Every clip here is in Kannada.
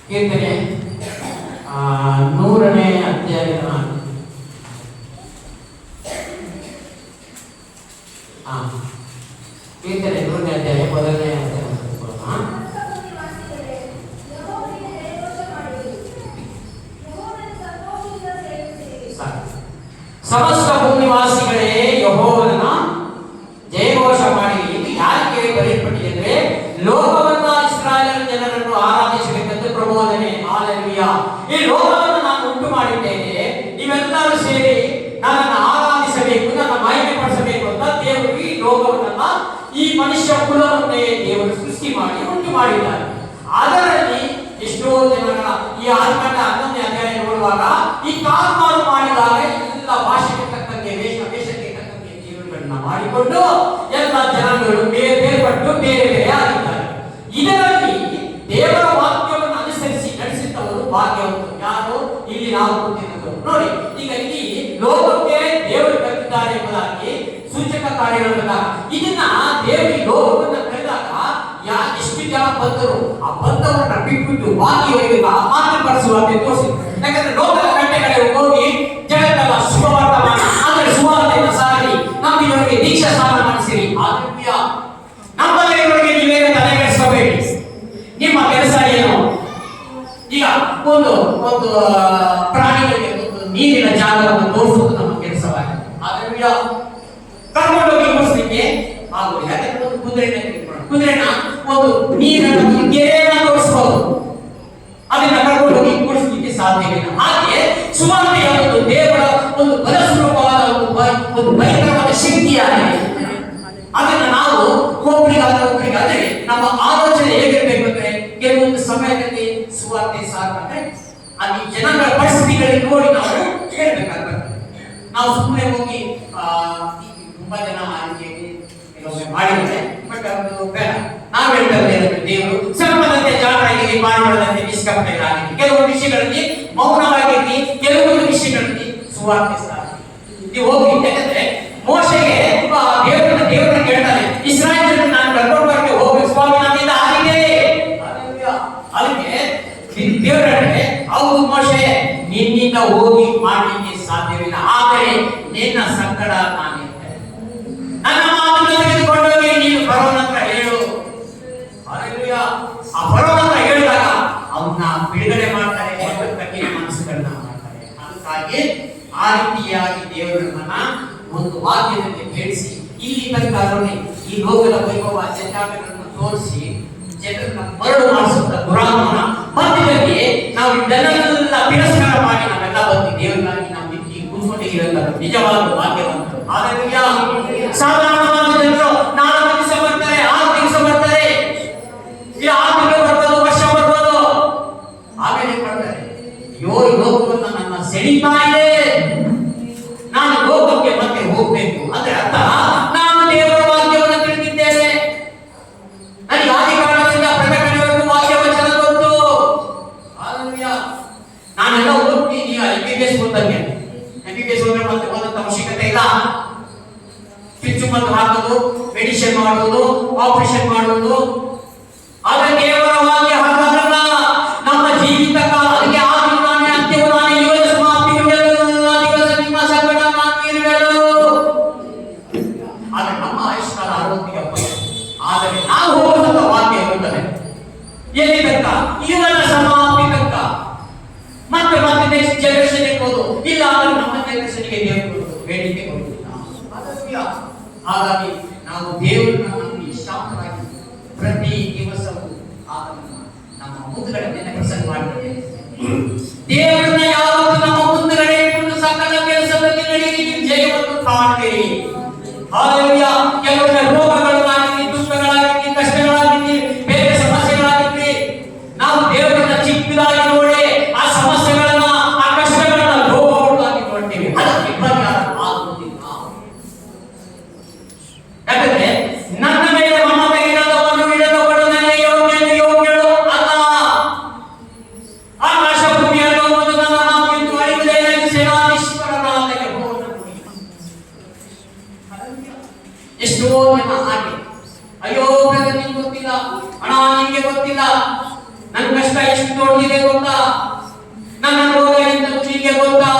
ಕೀರ್ತನೆ 100ನೇ ಅಧ್ಯಾಯ ಕೀರ್ತನೆ 100ನೇ ಅಧ್ಯಾಯ ಮೊದಲನೇ ಸಮಸ್ತ ಭೂನಿವಾಸಿಗಳೇ ಯೆಹೋವನ ಜಯಘೋಷ ಮಾಡಿ. ಇದು ಯಾರಿಗೆ ಬರೆಯಲ್ಪಟ್ಟಿದೆ ಅಂದ್ರೆ ಲೋಕವನ್ನ ಇಸ್ರಾಯೇಲ್ ಜನರನ್ನು ಆರಾಧಿಸಬೇಕೆಂದು ಪ್ರಬೋಧನೆ. ಹಾಲೆಲೂಯಾ. ಈ ಲೋಕವನ್ನು ನಾನು ಉಂಟು ಮಾಡಿದ್ದೇನೆ, ನೀವೆಲ್ಲರೂ ಸೇರಿ ನನ್ನನ್ನು ಆರಾಧಿಸಬೇಕು, ನನ್ನ ಮಹಿಮೆ ಪಡಿಸಬೇಕು ಅಂತ ದೇವರು ಈ ಲೋಕವನ್ನ, ಈ ಮನುಷ್ಯ ಕುಲವನ್ನೇ ದೇವರು ಸೃಷ್ಟಿ ಮಾಡಿ ಉಂಟು ಮಾಡಿದ್ದಾರೆ. ಅದರಲ್ಲಿ ಎಷ್ಟೋ ಜನರ ಈ 11ನೇ ಅಧ್ಯಾಯ ನೋಡುವಾಗ ಈ ಕಾಲ್ಮಾರು ಮಾಡಿದಾಗ ಎಲ್ಲ ಭಾಷೆಗೆ ತಕ್ಕಂತೆ ವೇಷಕ್ಕೆ ತಕ್ಕಂತೆ ದೇವರುಗಳನ್ನ ಮಾಡಿಕೊಂಡು ಎಲ್ಲ ಜನಗಳು ಬೇರ್ಪಟ್ಟು ಬೇರೆ ಬೇರೆ ಆಗಿದ್ದಾರೆ. ಇದರಲ್ಲಿ ದೇವರ ವಾಕ್ಯವನ್ನು ಅನುಸರಿಸಿ ನಡೆಸಿದ್ದವರು ಭಾಗ್ಯವಂತರು. ಯಾರು? ಇಲ್ಲಿ ನಾವು ಕೂತಿರೋದು ನೋಡಿ. ಈಗ ಇಲ್ಲಿ ಲೋಕಕ್ಕೆ ದೇವರು ಕರೆದಿದ್ದಾರೆ ಎಂಬುದಾಗಿ ಸೂಚಕ ಕಾರ್ಯಗಳ ಇದನ್ನ ದೇವರಿ ಲೋಕವನ್ನು ಕರೆದಾಗ ಎಷ್ಟು ಜನ ಬಂದರು, ಆ ಬಂದವರನ್ನ ಬಿಟ್ಬಿಟ್ಟು ಬಾಕಿಯವರಿಗೆ ಮಾತೃಪಡಿಸುವಂತೆ ತೋರಿಸಿ. ಯಾಕಂದ್ರೆ ಲೋಕದ ಗಂಟೆಗಳೇ ಹೋಗಿ ಜಗತ್ತೆಲ್ಲ ಶುಭವರ್ತಮಾನ ಅಂದ್ರೆ ಸುವಾರ್ತೆಯನ್ನು ಸಾರಿ ನಮ್ಮಿವರಿಗೆ ದೀಕ್ಷಾ ಸ್ನಾನ ಮಾಡಿಸಿರಿ. ಆದ್ಯ ನಮ್ಮಲ್ಲಿವರಿಗೆ ನೀವೇನು ತಲೆಗೆಡಿಸಬೇಡಿ. ನಿಮ್ಮ ಕೆಲಸ ಏನು? ಈಗ ಒಂದು ಪ್ರಾಣಿಗಳಿಗೆ ಒಂದು ನೀರಿನ ಜಾಗವನ್ನು ತೋರಿಸುವುದು ನಮ್ಮ ಕೆಲಸವಾಗಿದೆ. ಆದ್ಯ ಕರ್ಕೊಂಡೋಗಿ ಮುಗಿಸ್ಲಿಕ್ಕೆ ಆಗುದಿಲ್ಲ. ಯಾಕಂದ್ರೆ ಒಂದು ಕುದುರೆನ ಒಂದು ನೀರನ್ನು ಗೆರೆಯನ್ನ ತೋರಿಸಬಹುದು, ಅದನ್ನ ಕರ್ಕೊಂಡೋಗಿ ಕೂಡಿಸ್ಲಿಕ್ಕೆ ಸಾಧ್ಯವಿಲ್ಲ. ಹಾಗೆ ಸುವಾರ್ತೆಯ ಒಂದು ದೇವರ ಒಂದು ಬಲಸ್ವರೂಪವಾದ ಒಂದು ಭಯಂಕರವಾದ ಶಕ್ತಿಯಾಗಿದೆ. ಅದನ್ನ ನಾವು ಒಬ್ಬರಿಗಾದ್ರೆ ನಮ್ಮ ಆಲೋಚನೆ ಹೇಗಿರ್ಬೇಕು ಅಂದ್ರೆ ಕೆಲವೊಂದು ಸಮಯದಲ್ಲಿ ಸುವಾರ್ತೆ ಸಾರ್ಬೇಕಾದ್ರೆ ಅಲ್ಲಿ ಜನಗಳ ಪರಿಸ್ಥಿತಿಗಳಿಗೆ ನೋಡಿ ನಾವು ಹೇಳ್ಬೇಕಾಗ್ತದೆ. ನಾವು ಸುಮ್ಮನೆ ಹೋಗಿ ತುಂಬಾ ಜನ ಆ ರೀತಿಯಾಗಿ ಕೆಲವೊಮ್ಮೆ ಮಾಡಿದ್ರೆ ಬಟ್ ಅದು ಬೇಡ. ನಾವು ಹೇಳ್ತೇವೆ ದೇವರು ಸರ್ಪದಂತೆ ಜಾಣರಾಗಿರಿ, ಪಾರಿವಾಳದಂತೆ ನಿಷ್ಕಪಟರಾಗಿರಿ. ಕೆಲವು ವಿಷಯಗಳಲ್ಲಿ ಮೌನವಾಗಿರಿ, ಕೆಲವೊಂದು ವಿಷಯಗಳಲ್ಲಿ ಸುವಾರ್ತೆ ಸಾರಿ ನೀವು ಹೋಗಿ. ಯಾಕಂದ್ರೆ ಮೋಶೆಗೆ ದೇವರನ್ನ ಕೇಳ್ತಾರೆ, ಇಸ್ರಾಯೇಲ್ ನಾನು ಕರ್ಕೊಂಡು ಬರಕ್ಕೆ ಹೋಗಿ ಸ್ವಾಮಿ ನನ್ನಿಂದ ಆಗಿದೆ. ಅದಕ್ಕೆ ದೇವರ ಹೌದು ಮೋಶೆ, ನಿನ್ನಿಂದ ಹೋಗಿ ಮಾಡಲಿಕ್ಕೆ ಸಾಧ್ಯವಿಲ್ಲ, ಆದರೆ ನಿನ್ನ ಸಂಕಟ ನಾನಿರ್ತೇನೆ. ನನ್ನ ಮಾತನ್ನು ತೆಗೆದುಕೊಂಡೋಗಿ ನೀನು ಫರೋಹನ ಹತ್ರ ಹೇಳು. ಹಾಲೆಲೂಯಾ. ಆ ಫರೋಹನ ಹತ್ರ ಹೇಳಿದಾಗ ಅವನ್ನ ಬಿಡುಗಡೆ ಮಾಡ್ತಾರೆ, ತಕ್ಕಿನ ಮನಸ್ಸುಗಳನ್ನ ಮಾಡ್ತಾರೆ. ಅದಕ್ಕಾಗಿ ಆ ರೀತಿಯಾಗಿ ದೇವರನ್ನ ಒಂದು ವಾಕ್ಯದಲ್ಲಿ ಕೇಳಿಸಿ ಇಲ್ಲಿ ತನಕ ಈ ಲೋಕದ ವೈಭವ ಜಟಾಟಗಳನ್ನು ತೋರಿಸಿ ಜನರನ್ನ ಮರಳು ಮಾಡಿಸುತ್ತ ದುರಾತ್ಮನ ಮಧ್ಯದಲ್ಲಿ ನಾವು ಇದನ್ನೆಲ್ಲ ತಿರಸ್ಕಾರ ಮಾಡಿ ನಾವೆಲ್ಲ ಬಂದು ದೇವರಿಗಾಗಿ ನಾವು ನಿಂತು ಕೂತ್ಕೊಂಡಿರೋಲ್ಲ ನಿಜವಾದ ಭಾಗ್ಯವಂತರು. ಹಾಲೆಲೂಯಾ. ಸಾಧಾರಣವಾದ ಜನರು 4 ದಿವಸ ಬರ್ತಾರೆ, 6 ದಿವಸ ಬರ್ತಾರೆ, ಈ 6 ತಿಂಗಳು ಬರ್ಬೋದು, ವರ್ಷ ಬರ್ಬೋದು, ಆಮೇಲೆ ಬರ್ತಾರೆ. ಅಯ್ಯೋ ಈ ಲೋಕವನ್ನು ನನ್ನ ಸೆಳೀತಾ ಇದೆ, ನಾನು ಲೋಕಕ್ಕೆ ಮತ್ತೆ ಹೋಗ್ಬೇಕು ಅಂದ್ರೆ ಅರ್ಥ ನಾನು ದೇವರ ವಾಕ್ಯವನ್ನು ತಿಳಿದಿದ್ದೇನೆ, ನನಗೆ ಆದಿ ಕಾಲದಿಂದ ಪ್ರಕಟಣೆವರೆಗೂ ವಾಕ್ಯ ವಚನ ಗೊತ್ತು. ಹಾಲೆಲೂಯಾ. ನಾನೆಲ್ಲ ಓದ್ತೀನಿ, ಈಗ MBBS ಓದ್ದಂಗೆ. MBBS ಓದಿದ್ರೆ ಮತ್ತೆ ಓದಂತ ಅವಶ್ಯಕತೆ ಇಲ್ಲ. ಸ್ವಿಚ್ ಬಂದು ಹಾಕೋದು, ಮೆಡಿಸಿನ್ ಮಾಡುವುದು, ಆಪರೇಷನ್ ಮಾಡುವುದು, ಆದ್ರೆ ದೇವರ ವಾಕ್ಯ ಹಾಗಾಗಲ್ಲ. ನಮ್ಮ ಜೀವಿತ ಕಾಲ ಅದಕ್ಕೆ ಆದಿ ನಾನೇ ಅಂತ್ಯವು ನಾನೇ, ಯುಗದ ಸಮಾಪ್ತಿಯು ಎಲ್ಲ ದಿವಸ ನಿಮ್ಮ ಸಂಕಟ ನಾನಿರುವೆನು. ಆದ್ರೆ ನಮ್ಮ ಆಯುಷ್ಕಾಲ 60 ಆದರೆ ನಾವು ಹೋಗುವಂತ ವಾಕ್ಯ ಇರುತ್ತದೆ ಎಲ್ಲಿ ತನಕ? ಯುಗದ ಸಮಾಪ್ತಿ ತನಕ. ಮತ್ತೆ ನೆಕ್ಸ್ಟ್ ಜನರೇಷನ್ ಇರ್ಬೋದು, ಇಲ್ಲ ಅಂದ್ರೆ ನಮ್ಮ ಜನರೇಷನ್ಗೆ ದೇವರು ಬೇಡಿಕೆ ಕೊಡುವುದಿಲ್ಲ. ಹಾಗಾಗಿ ನಾವು ದೇವರನ್ನ ನಂಬಿ ಶಾಂತರಾಗಿ ಪ್ರತಿ ದಿವಸವೂ ಆತನನ್ನು ನಮ್ಮ ಮುಂದುಗಡೆ ಪ್ರೆಸೆಂಟ್ ಮಾಡ್ತೇವೆ. ದೇವರನ್ನ ಯಾವತ್ತೂ ನಮ್ಮ ಮುಂದುಗಡೆ ಇಟ್ಟುಕೊಂಡು ಸಕಲ ಕೆಲಸದಲ್ಲಿ ನಡೆಯಿರಿ, ಜಯವನ್ನು ಕಾಣುತ್ತೀರಿ. ಹಾಲೆಲೂಯಾ. ಕೆಲವೊಮ್ಮೆ ರೋಗಗಳಾಗಲಿ, ದುಃಖಗಳಾಗಲಿ, ಕಷ್ಟಗಳಾಗಲಿ, ಬೇರೆ ಸಮಸ್ಯೆಗಳಾಗಲಿ, ನಾವು ದೇವರನ್ನ ಚಿಕ್ಕದಾಗಿ ನೋಡಿ ಆ ಸಮಸ್ಯೆಗಳನ್ನ, ಆ ಕಷ್ಟಗಳನ್ನ ಲೋಕವಾಗಿ ನೋಡ್ತೀವಿ. ಅದಕ್ಕೆ ಪರಿಹಾರ ಆಗುವುದಿಲ್ಲ. ಯಾಕಂದ್ರೆ ನನ್ನ ಮೇಲೆ ಮಮತೆ ಇಡದವನು ಇಡದವನು ನನಗೆ ಯೋಗ್ಯನು ಅಲ್ಲ. ಆಕಾಶ ಭೂಮಿಯನ್ನು ನನ್ನ ನನ್ನ ಕಷ್ಟ ಎಷ್ಟು ದೊಡ್ಡದಿದೆ ಗೊತ್ತಾ, ನನ್ನ ರೋಗ ಎಂತ ನಿನಗೆ ಗೊತ್ತಾ.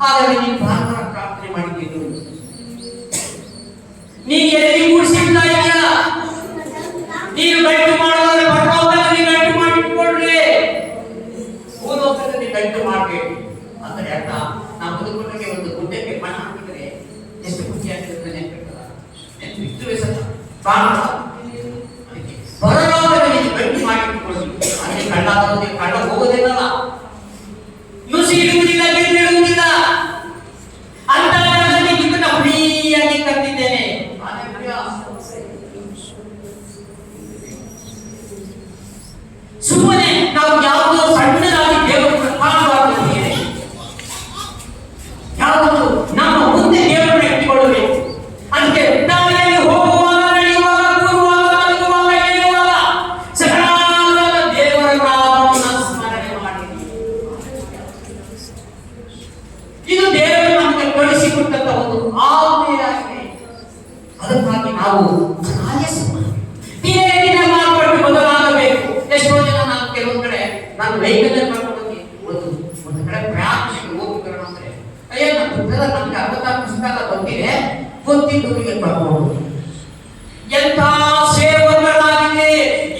ಹಾಗಾದ್ರೆ ನೀನು ಭಾನುವಾರ ಪ್ರಾರ್ಥನೆ ಮಾಡಿದ್ದೀರಿ, ನೀನು ಎಲ್ಲಿ ಕೂಡಿಸಿಡ್ತಾ ಇದೆಯಾ? ನೀನು ಗಂಟು ಮಾಡೋದ್ರೆ ಪರಲೋಕದಲ್ಲಿ ಗಂಟು ಮಾಡಿಟ್ಕೊಳ್ರಿ, ಭೂಲೋಕದಲ್ಲಿ ಗಂಟು ಮಾಡಬೇಕು. ಅಂದರೆ ಅರ್ಥ ನಾವು ಬದುಕೊಂಡಾಗೆ ಒಂದು ಗುಡ್ಡಕ್ಕೆ ಮಣ್ಣು ಹಾಕಿದರೆ ಎಷ್ಟು ಖುಷಿ ಆಗ್ತದೆ ನೆನಪಿರ್ತದ, ನೆನಪಿರ್ತವೆ ಸಹ. ಅದಕ್ಕೆ ಪರಲೋಕದಲ್ಲಿ ಗಂಟು ಮಾಡಿಟ್ಕೊಳ್ಳಿ. ಅಲ್ಲಿ ಕಳ್ಳ ಹೋಗೋದಿಲ್ಲ, ನುಸಿ ಇಡುವುದಿಲ್ಲ, ಇಡುವುದಿಲ್ಲ. ಅಂತ ನಿಮ್ಮನ್ನ ಫ್ರೀಯಾಗಿ ಕರೆದಿದ್ದೇನೆ. ಸುಮ್ಮನೆ ನಾವು ಯಾವುದೋ ಸಣ್ಣದಾಗಿ ದೇವರನ್ನು ಕಾಣಬಾರದು. ಯಾವುದು ನಮ್ಮ ಮುಂದೆ ದೇವರನ್ನು ಇಟ್ಟುಕೊಳ್ಳಬೇಕು. ಅದಕ್ಕೆ ದಾರಿಯಲ್ಲಿ ಹೋಗುವಾಗ, ನಡೆಯುವಾಗ, ಕೂರುವಾಗ, ಮಲಗುವಾಗ, ಏಳುವಾಗ ಸಕಲ ದೇವರ ನಾಮವನ್ನು ಸ್ಮರಣೆ ಮಾಡಿ. ಇದು ದೇವರು ನಮಗೆ ಕಳಿಸಿಕೊಟ್ಟಂತ ಒಂದು ಆಜ್ಞೆಯಾಗಿದೆ. ಅದಕ್ಕಾಗಿ ನಾವು ದಿನೇ ದಿನ ಮಾರ್ಪಟ್ಟು ಬದಲಾಗಬೇಕು. ಎಷ್ಟೋ ಜನ ನಾನು ಕೆಲವೊಂದು ಕಡೆ ನಾನು ವೆಹಿಕಲ್ ಮಾಡ್ಕೊಂಡು ಒಂದು ಕಡೆ ಪ್ರಯಾಣಿಸಿ ಹೋಗ್ತಾರೆ ಅಂದ್ರೆ, ಅಯ್ಯೋ ನನ್ನ ಪುಸ್ತಕ ನಮ್ಗೆ 66 ಪುಸ್ತಕ ಬಂದಿದೆ, ಗೊತ್ತಿದ್ದವರಿಗೆ ಬರ್ಬೋದು. ಎಂಥ ಸೇವಕರಾಗಿದೆ,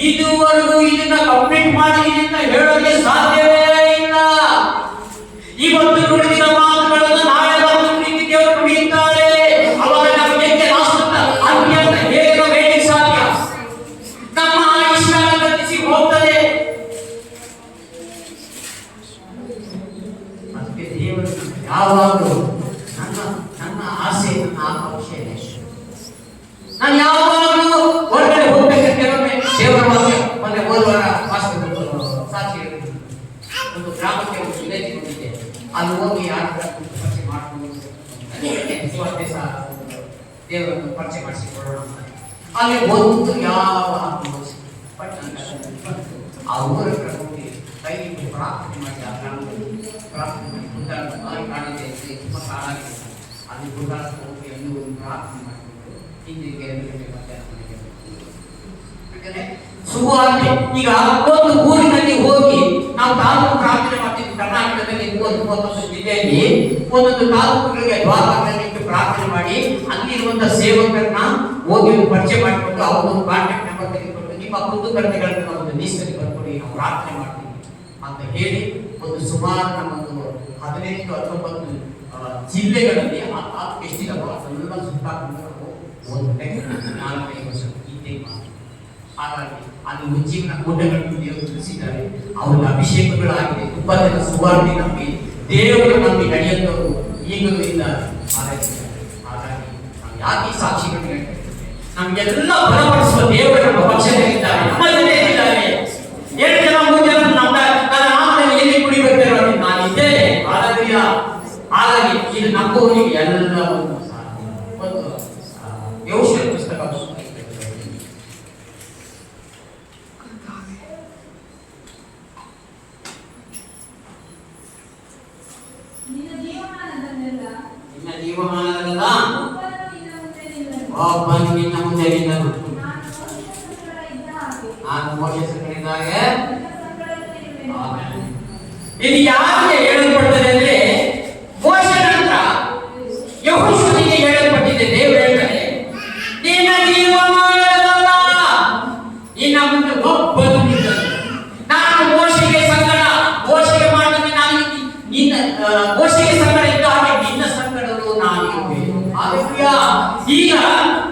ಇದುವರೆಗೂ ಇದನ್ನ ಕಂಪ್ಲೀಟ್ ಮಾಡಿದ್ದೀನಿ ಅಂತ ಹೇಳೋಕೆ ಸಾಧ್ಯವೇ ಇಲ್ಲ. ಇವತ್ತು ನುಡಿದಿನ ಮಾತುಗಳನ್ನು ನಾಳೆ ಬಂದು ಪ್ರೀತಿ ದೇವರು ನುಡಿಯುತ್ತಾರೆ. ಅವಾಗ ನಮಗೆ ಅಂತ್ಯ ಅಂತ ಹೇಳಲಿಕ್ಕೆ ಸಾಧ್ಯ? ನಮ್ಮ ಆಯುಷ್ಕಾಲ ಗತಿಸಿ ಹೋಗ್ತದೆ. ಅದಕ್ಕೆ ದೇವರು ಯಾವಾಗಲೂ ನನ್ನ ಆಸೆ, ನನ್ನ ಆಕಾಂಕ್ಷೆ, ನಾನು ಯಾವಾಗಲೂ ಹೊರಗಡೆ ಹೋಗ್ಬೇಕಂತ ಕೆಲವೊಮ್ಮೆ ದೇವರ ವಾಕ್ಯ ಮೊನ್ನೆ ಹೋದವಾರ ಸಾಕ್ಷಿ ಒಂದು ಗ್ರಾಮಕ್ಕೆ ಒಂದು ವಿಲೇಜ್ ಬಂದಿದೆ. ಅಲ್ಲಿ ಹೋಗಿ ಯಾರ ಪರಿಚಯ ಮಾಡ್ಕೊಂಡು ದೇವರನ್ನು ಪರಿಚಯ ಮಾಡಿಸಿಕೊಳ್ಳೋಣ ಅಂತ ಅಲ್ಲಿ ಒಂದು ಯಾವ ಬಟ್ ಆ ಊರ ಹೋಗಿ ಕೈ ಪ್ರಾರ್ಥನೆ ಮಾಡಿ ಆ ಗ್ರಾಮದಲ್ಲಿ ಪ್ರಾರ್ಥನೆ ಮಾಡಿ ಗುಡ್ಡಾಟ ಕಾಣಿದೆ ತುಂಬ ಕಾಣಾಗಿದೆ. ಅಲ್ಲಿ ಗುಡ್ಡಾಟ ಹೋಗಿ ಅಲ್ಲಿ ಒಂದು ಪ್ರಾರ್ಥನೆ ಮಾಡಿಕೊಂಡು ಹಿಂದಿಗೆ ಮಧ್ಯಾಹ್ನ ಮನೆಗೆ. ಯಾಕಂದ್ರೆ ಸುವಾರ್ತೆ ಈಗ ಒಂದು ಊರಿನಲ್ಲಿ ಹೋಗಿ ನಾವು ತಾಲೂಕು ಪ್ರಾರ್ಥನೆ ಮಾಡ್ತೀವಿ. ಕರ್ನಾಟಕದಲ್ಲಿ 30-31 ಜಿಲ್ಲೆಯಲ್ಲಿ ಒಂದೊಂದು ತಾಲೂಕುಗಳಿಗೆ ದ್ವಾರಗಳಲ್ಲಿ ಪ್ರಾರ್ಥನೆ ಮಾಡಿ ಅಲ್ಲಿರುವಂತಹ ಸೇವಕರನ್ನ ಹೋಗಿ ಪರಿಚಯ ಮಾಡಿಕೊಂಡು ಅವ್ರೊಂದು ಕಾಂಟ್ಯಾಕ್ಟ್ ನಂಬರ್ ತೆಗೆದುಕೊಂಡು ನಿಮ್ಮ ಕುಂದುಕೊರತೆಗಳನ್ನು ಒಂದು ಲೀಸ್ಟಲ್ಲಿ ಬರ್ಕೊಡಿ, ನಾವು ಪ್ರಾರ್ಥನೆ ಮಾಡ್ತೀವಿ ಅಂತ ಹೇಳಿ ಒಂದು ಸುಮಾರು ನಮ್ಮೊಂದು 18-19 ಜಿಲ್ಲೆಗಳಲ್ಲಿ ಆ ತಾಲೂಕು ಎಷ್ಟಿದಾವೋ ಅದನ್ನೆಲ್ಲ ಸುತ್ತಾಕೊಂಡು ಒಂದು 4-5 ವರ್ಷ ಹಿಂದೆ ಮಾಡಿ. ಹಾಗಾಗಿ ಅಲ್ಲಿ ಉಜ್ಜಿನ ಕೂಟಗಳನ್ನು ದೇವರು ತಿಳಿಸಿದ್ದಾರೆ. ಅವ್ರಿಗೆ ಅಭಿಷೇಕಗಳಾಗಿದೆ. ತುಂಬಾ ಜನ ಸುವಾರ್ತೆ ನಂಬಿ ದೇವರು ನಂಬಿ ನಡೆಯುತ್ತವರು ಈಗಲೂ ಇದ್ದಾರೆ. ಹಾಗಾಗಿ ನಾವು ಯಾಕೆ ಸಾಕ್ಷಿಗಳು ಹೇಳ್ತೇವೆ? ನಮಗೆಲ್ಲ ಬಲಪಡಿಸುವ ದೇವರು ನಮ್ಮ ಪಕ್ಷದಲ್ಲಿದ್ದಾರೆ, ನಮ್ಮ ಜೊತೆ ಇದ್ದಾರೆ. 2 ಜನ 3 ಜನ ನನ್ನ ನಾಮದಲ್ಲಿ ಎಲ್ಲಿ ಕುಡಿಬೇಕಿರೋ ನಾನಿದ್ದೇನೆ. ಹಾಗಾಗಿ ಇದು ನಂಬುವವರಿಗೆ ಎಲ್ಲ ಒಂದು ಯೋಶನ ಪುಸ್ತಕ ಜೀವಮಾನದಲ್ಲ ಒಬ್ಬನು ನಿನ್ನ ಮುಂದೆ ನಿಲ್ಲನು. ನಾನು ಮೋಸಗಳಿದ್ದಾಗ ಇದು ಯಾರಿಗೆ ಹೇಳಲ್ಪಡ್ತದೆ ಅಂದ್ರೆ ಮೋಸ ನಂತರ ಯೆಹೋಶುವನಿಗೆ ಹೇಳಲ್ಪಟ್ಟಿದೆ. ದೇವರು ಹೇಳ್ತಾರೆ ನಿನ್ನ ಜೀವಮಾನದಲ್ಲ ನಿನ್ನ ಮುಂದೆ ಒಬ್ಬನು ನಿಲ್ಲನು. ನಾನು ಮೋಶೆಗೆ ಸಂಗಡ ಮೋಶೆಗೆ ಮಾಡಿದ್ರೆ ನಾನು ನಿನ್ನ ಮೋಶೆಗೆ ಸಂಗಡ ಇದ್ದ ಹಾಗೆ ನಿನ್ನ ಸಂಗಡವು ನಾನು ಇರುವೆನು. ಈಗ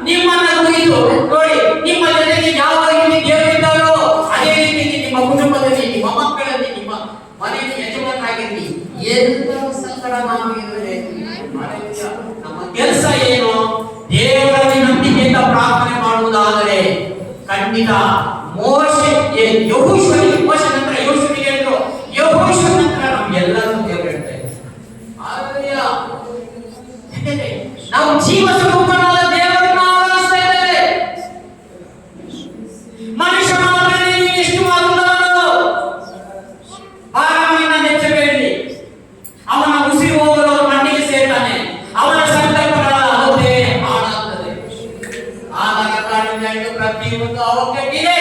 ನಿಮ್ಮನ್ನ ಕುರಿತು ನೋಡಿ, ನಿಮ್ಮ ಜೊತೆಗೆ ಯಾವ ರೀತಿ ದೇವರಿದ್ದಾರೋ ಅದೇ ರೀತಿ ನಿಮ್ಮ ಕುಟುಂಬದಲ್ಲಿ, ನಿಮ್ಮ ಮಕ್ಕಳಲ್ಲಿ, ನಿಮ್ಮ ಮನೆಯಲ್ಲಿ ಯಜಮಾನರಾಗಿರಲಿ ಎಲ್ಲರ ಸಂಗಡ ನಾನು ಇರುವೆನು. ನಮ್ಮ ಕೆಲಸ ಏನು? ದೇವರಲ್ಲಿ ನಂಬಿಕೆಯಿಂದ ಪ್ರಾರ್ಥನೆ ಮಾಡುವುದಾದರೆ ಖಂಡಿತ ಮೋಶೆ ಯೆಹೋಶುವನಿಗೆ ಮೋಶ ನಂತರ ಯೆಹೋಶುವನಿಗೆ ಹೇಳಿದ್ರು, ಯೆಹೋಶುವ ನಂತರ ನಮ್ಗೆಲ್ಲರೂ ದೇವರು ಹೇಳ್ತಾರೆ. ನಾವು ಜೀವ ಸ್ವರೂಪನಾದ ದೇವರನ್ನು ಆರಾಧಿಸ್ತಾ ಇದ್ದೇವೆ. ಮನುಷ್ಯ ಮಾತ್ರನೇ ಎಷ್ಟು ಮಾತನಾಡಲು ಆರಾಮಿನ ನೆಚ್ಚಬೇಡಿ. ಅವನ ಉಸಿರು ಹೋಗಲು ಮಣ್ಣಿಗೆ ಸೇರ್ತಾನೆ, ಅವನ ಸಂಕಲ್ಪಗಳ ಹೋದೆ ಹಾಳಾಗ್ತದೆ. ಆದಾಗ ಪ್ರತಿಯೊಂದು ಅವಕ್ಕೆ ಇದೆ.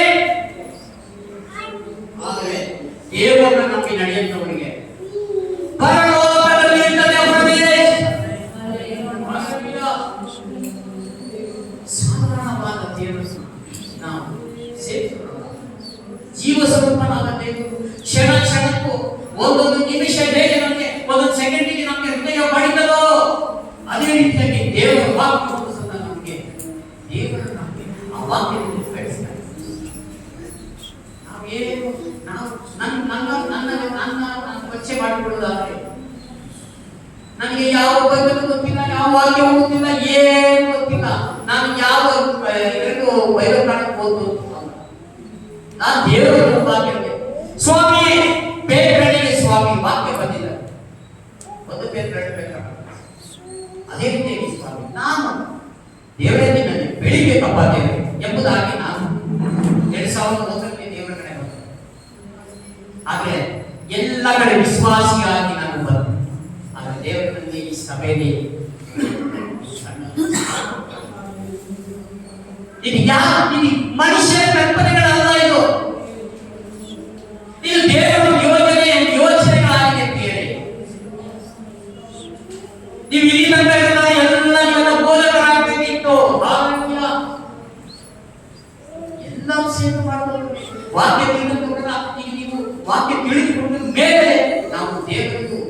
ಆದರೆ ದೇವರನ್ನು ನಂಬಿ ನಡೆಯುತ್ತವರಿಗೆ ಪರಲೋಕದಲ್ಲಿ ಇರ್ತದೆ ಪ್ರವೇಶ. ಸಾಧಾರಣವಾದ ದೇವರು ನಾವು ಸೇರಿಕೊಳ್ಳೋಣ. ಜೀವ ಸ್ವರೂಪನಾದ ದೇವರು ಕ್ಷಣ ಕ್ಷಣಕ್ಕೂ ಒಂದೊಂದು ನಿಮಿಷ ಹೇಗೆ ನಮಗೆ ಒಂದೊಂದು ಸೆಕೆಂಡಿಗೆ ನಮಗೆ ಹೃದಯ ಬಡಿತದೋ ಅದೇ ರೀತಿಯಾಗಿ ದೇವರ ವಾಕ್ಯವನ್ನು ಸಹ ನಮಗೆ ದೇವರ ನಮಗೆ ಆ ವಾಕ್ಯವನ್ನು ಕಳಿಸ್ತಾರೆ. ನಾವೇನು ನಾವು ನನ್ನ ಪರಿಚಯ ಮಾಡಿಕೊಳ್ಳೋದಾದ್ರೆ ನನಗೆ ಯಾವ ಬೈಬಲ್ ಗೊತ್ತಿಲ್ಲ, ಯಾವ ವಾಕ್ಯ ಗೊತ್ತಿಲ್ಲ, ಏನು ಗೊತ್ತಿಲ್ಲ. ನಾನು ಯಾವ ಎರಡು ಬೈಬಲ್ ಕಾಣಕ್ಕೆ ಹೋದ್ದು ನಾನು ದೇವರ ವಾಕ್ಯ ಸ್ವಾಮಿ ಪೇಪರ್ಗಳಿಗೆ ಸ್ವಾಮಿ ವಾಕ್ಯ ಬಂದಿಲ್ಲ, ಒಂದು ಪೇಪರ್ ಅದೇ ರೀತಿಯಾಗಿ ಸ್ವಾಮಿ ನಾನು ದೇವರಲ್ಲಿ ನನಗೆ ಬೆಳಿಬೇಕಪ್ಪ ದೇವರೇ ಎಂಬುದಾಗಿ ನಾನು 2001ರಲ್ಲಿ ದೇವರ ಕಡೆ ಬಂದೆ. ಆದರೆ ಎಲ್ಲ ಕಡೆ ವಿಶ್ವಾಸಿಯಾಗಿ ನಾನು ಬಂದೆ. ಆದರೆ ದೇವರ ನನಗೆ ಈ ಸಭೆಯಲ್ಲಿ ಇದು ಮನುಷ್ಯರ ಕಲ್ಪನೆಗಳಲ್ಲ, ಇದು ದೇವರ ಯೋಚನೆಗಳಾಗಿದೆ ಅಂತ ಹೇಳಿ ನೀವು ಇಲ್ಲಿ ತನಕ ಎಲ್ಲ ಬೋಧಕರಾಗಬೇಕಿತ್ತು. ಎಲ್ಲವೂ ಸೇವೆ ಮಾಡಬಹುದು. ವಾಕ್ಯ ತಿಳಿದುಕೊಂಡ ಈಗ ನೀವು ವಾಕ್ಯ ತಿಳಿದುಕೊಂಡ ಮೇಲೆ ನಾವು ದೇವರಿಗೂ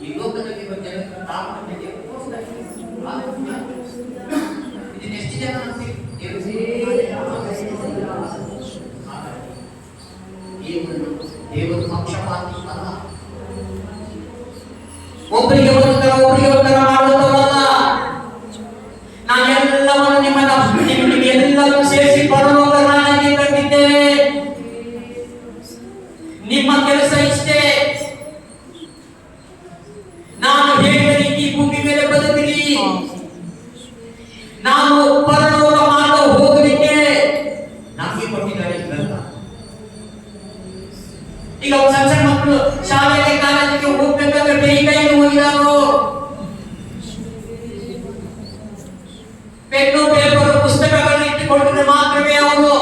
ಈ ಲೋಕದಲ್ಲಿ ಇದನ್ನೆಷ್ಟು ಜನ ದೇವರು ಪಕ್ಷಪಾತಿ ಅಲ್ಲ, ಒಬ್ಬರಿಗೆ ಒಂದರ ಮಾಡುವುದಲ್ಲ. ನಾನು ಎಲ್ಲವನ್ನು ನಿಮ್ಮೆಲ್ಲರೂ ಸೇರಿಸಿ ಪರಲೋಕ ರಾಜ್ಯಕ್ಕೆ ಕಟ್ಟಿದ್ದೇನೆ. ನಿಮ್ಮ ಕೆಲಸ ಇಷ್ಟೇ, ನಾನು ಹೇಳಿದ ರೀತಿ ಭೂಮಿ ಮೇಲೆ ಬದುಕಿರಿ. ನಾನು ಪರಲೋಕ ಮಾರ್ಗ ಹೋಗಲಿಕ್ಕೆ ನಮಗೆ ಕೊಟ್ಟಿದ್ದಾರೆ ಗ್ರಂಥ. ಈಗ ಸಣ್ಣ ಸಣ್ಣ ಮಕ್ಕಳು ಶಾಲೆಗೆ ಕಾಲೇಜಿಗೆ ಹೋಗ್ಬೇಕಾದ್ರೆ ಬೇರೆ ಕೈಗೆ ಹೋಗಿದಾರೋ ಪೆನ್ನು ಪೇಪರ್ ಪುಸ್ತಕಗಳನ್ನು ಇಟ್ಟುಕೊಂಡ್ರೆ ಮಾತ್ರವೇ ಅವರು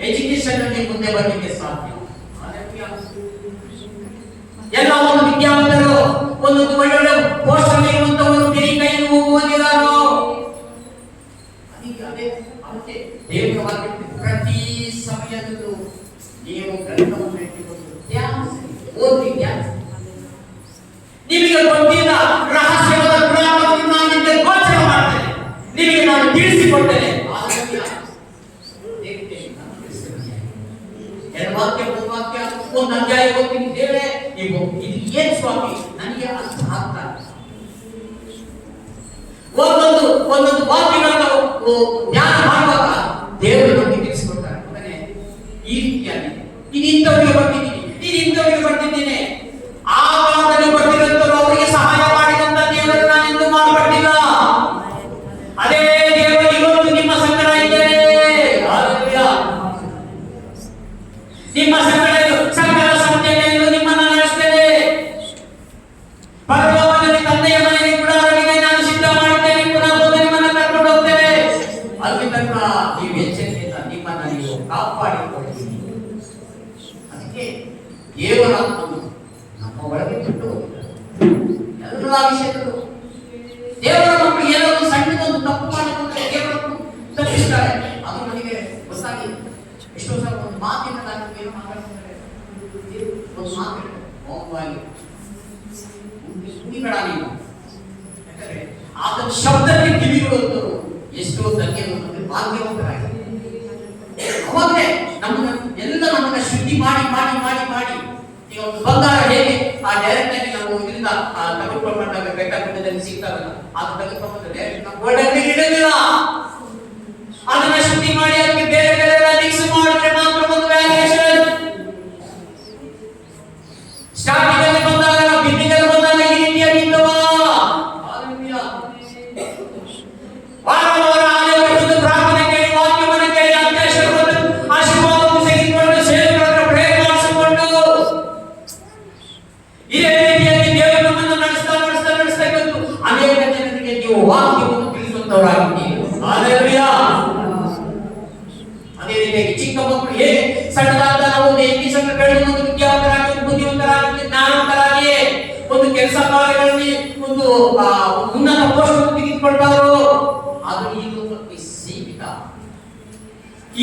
ಎಜುಕೇಶನ್ ಅಲ್ಲಿ ಮುಂದೆ ಬರಲಿಕ್ಕೆ ಸಾಧ್ಯ. ಎಲ್ಲ ಒಂದು ವಿದ್ಯಾವಂತರು ಒಂದೊಂದು ಒಳ್ಳೊಳ್ಳೆ ಪೋಸ್ಟ್ ಅಲ್ಲಿ ಇರುವಂತವರು ಬೇರೆ ಕೈಗೆ ಹೋಗಿದಾರೋ ಅದಕ್ಕೆ ದೇವರ ವಾಕ್ಯ ಪ್ರತಿ ಸಮಯದಲ್ಲೂ ನೀವು ಗ್ರಂಥವನ್ನು ಇಟ್ಟುಕೊಂಡು ಓದಿ ನಿಮಗೆ ಗೊತ್ತಿಲ್ಲ ರಹಸ್ಯವಾದ ಪುರಾಣವನ್ನು ನಾನು ನಿಮಗೆ ಗೋಚರ ಮಾಡ್ತೇನೆ, ನಿಮಗೆ ನಾನು ತಿಳಿಸಿಕೊಡ್ತೇನೆ. ಎರಡು ವಾಕ್ಯ ಒಂದು ವಾಕ್ಯ ಒಂದು ಅಧ್ಯಾಯ ಓದ್ತೀನಿ ದೇವರೇ ನೀವು ಇದು ಏನ್ ಸ್ವಾಮಿ ನನಗೆ ಅರ್ಥ ಆಗ್ತಾ ಒಂದೊಂದು ವಾಕ್ಯಗಳನ್ನು ಧ್ಯಾನ ಮಾಡುವಾಗ ದೇವರು ನಮಗೆ ತಿಳಿಸಿಕೊಡ್ತಾರೆ. ಮಗನೇ ಈ ರೀತಿಯಾಗಿ ಇದು ಇಂಥವರಿಗೆ ಬರ್ತಿದ್ದೀನಿ, ಇದು ಇಂಥವರಿಗೆ ಬರ್ತಿದ್ದೇನೆ. ಆ ಕಾಲದಲ್ಲಿ ಬರ್ತಿರುವಂತರು ಅವರಿಗೆ ಸಹಾಯ ಮಾಡಿದಂತ ದೇವರು ನಾನೆಂದು ಮಾಡಬಟ್ಟಿಲ್ಲ. ಅದೇ ದೇವರು ಇವತ್ತು ನಿಮ್ಮ ಸಂಗಡ ಇದ್ದೇನೆ. ನಿಮ್ಮ ಸಂಗಡ ಸಂಗಡ ಸಂತೆಯಲ್ಲಿ ನಿಮ್ಮನ್ನು ನಡೆಸ್ತೇನೆ. ಪರಲೋಕದಲ್ಲಿ ತಂದೆಯ ಮನೆಗೆ ಕೂಡ ನಾನು ಸಿದ್ಧ ಮಾಡಿದ್ದೇನೆ, ಪುನಃ ಬಂದು ನಿಮ್ಮನ್ನು ಕರ್ಕೊಂಡು ಹೋಗ್ತೇನೆ. ಅಲ್ಲಿ ತನಕ ನೀವು ಎಚ್ಚರಿಕೆಯಿಂದ ನಿಮ್ಮನ್ನು ನೀವು ಕಾಪಾಡಿಕೊಳ್ಳಿ. ಅದಕ್ಕೆ ದೇವರ ನಮ್ಮ ಒಳಗೆ ಬಿಟ್ಟು ಹೋಗಿದ್ದಾರೆ ಎಲ್ಲ ವಿಷಯಗಳು. ದೇವರ ಮಕ್ಕಳು ಏನೋ ಸಣ್ಣದೊಂದು ತಪ್ಪು ಮಾಡಿಕೊಂಡ್ರೆ ದೇವರನ್ನು ತಪ್ಪಿಸ್ತಾರೆ. ಅದು ನನಗೆ ಗೊತ್ತಾಗಿ ಎಷ್ಟೋ ಸಲ ಒಂದು ಮಾತಿನ ಏನು ಮಾತಾಡ್ತಾರೆ, ಒಂದು ಮಾತು ಮೌನವಾಗಿ ಸುದ್ದಿಬೇಡ ನೀನು. ಯಾಕಂದ್ರೆ ಆತನ ಶಬ್ದಕ್ಕೆ ಕಿವಿಗೊಡುವಂತರು ಎಷ್ಟೋ ಧನ್ಯರು ನಮಗೆ ಭಾಗ್ಯವಂತರಾಗಿದೆ. ಅವಾಗಲೇ ನಮ್ಮನ್ನ ಶುದ್ಧಿ ಮಾಡಿ ಮಾಡಿ ಮಾಡಿ ಮಾಡಿ ಈಗ ಒಂದು ಬಂಗಾರ ಹೇಗೆ ಆ ಡೈರೆಕ್ಟ್ ಆಗಿ ನಾವು ಇದರಿಂದ ತೆಗೆದುಕೊಂಡಾಗ ಬೆಟ್ಟ ಗುಡ್ಡದಲ್ಲಿ ಸಿಗ್ತಾರಲ್ಲ, ಅದು ತೆಗೆದುಕೊಂಡು ಡೈರೆಕ್ಟ್ ನಾವು ಗೋಲ್ಡಲ್ಲಿ ಇಡಲಿಲ್ಲ. ಅದನ್ನ ಶುದ್ಧಿ ಮಾಡಿ ಅದಕ್ಕೆ ಬೇರೆ ಬೇರೆ ಮಿಕ್ಸ್ ಮಾಡಿದ್ರೆ ಮಾತ್ರ ಒಂದು ವ್ಯಾಲ್ಯೂಯೇಷನ್. ಸ್ಟಾರ್ಟಿಂಗ್ ಅಲ್ಲಿ ಬಂದಾಗ ಬಿಲ್ಡಿಂಗ್ ಬಂದಾಗ ಈ ರೀತಿಯಾಗಿ ಇದ್ದವಾ ವಾರ ಆಲಯಕ್ಕೆ ಪ್ರಾರ್ಥನೆ ಕೇಳಿ ವಾಕ್ಯವನ್ನು ಕೇಳಿ ಆಶೀರ್ವಾದವನ್ನು ತೆಗೆದುಕೊಂಡು ಸೇವೆಗಳನ್ನು ಪ್ರೇ ಮಾಡಿಸಿಕೊಂಡು ಇದೇ ರೀತಿಯಾಗಿ ದೇವರು ನಮ್ಮನ್ನು ನಡೆಸ್ತಾ ಬಂದು ಅನೇಕ ಜನರಿಗೆ ನೀವು ವಾಕ್ಯವನ್ನು ತಿಳಿಸುವಂತವರಾಗಿದ್ದೀರಿ. ಹಾಲೆಲೂಯಾ. ಮಕ್ಕಳು ಹೇಗೆ ಸಣ್ಣದಾದ ನಾವು ಇಂಗ್ಲಿಷನ್ನು ಬೆಳೆದು ಒಂದು ವಿದ್ಯಾವಂತರಾಗಿ ಬುದ್ಧಿವಂತರಾಗಿ ಜ್ಞಾನವಂತರಾಗಿ ಒಂದು ಕೆಲಸ ಕಾರ್ಯಗಳಲ್ಲಿ ಒಂದು ಉನ್ನತ ಪೋಸ್ಟ್ ತೆಗೆದುಕೊಳ್ತಾರೋ ಅದು ಈ ಲೋಕಕ್ಕೆ ಸೀಮಿತ.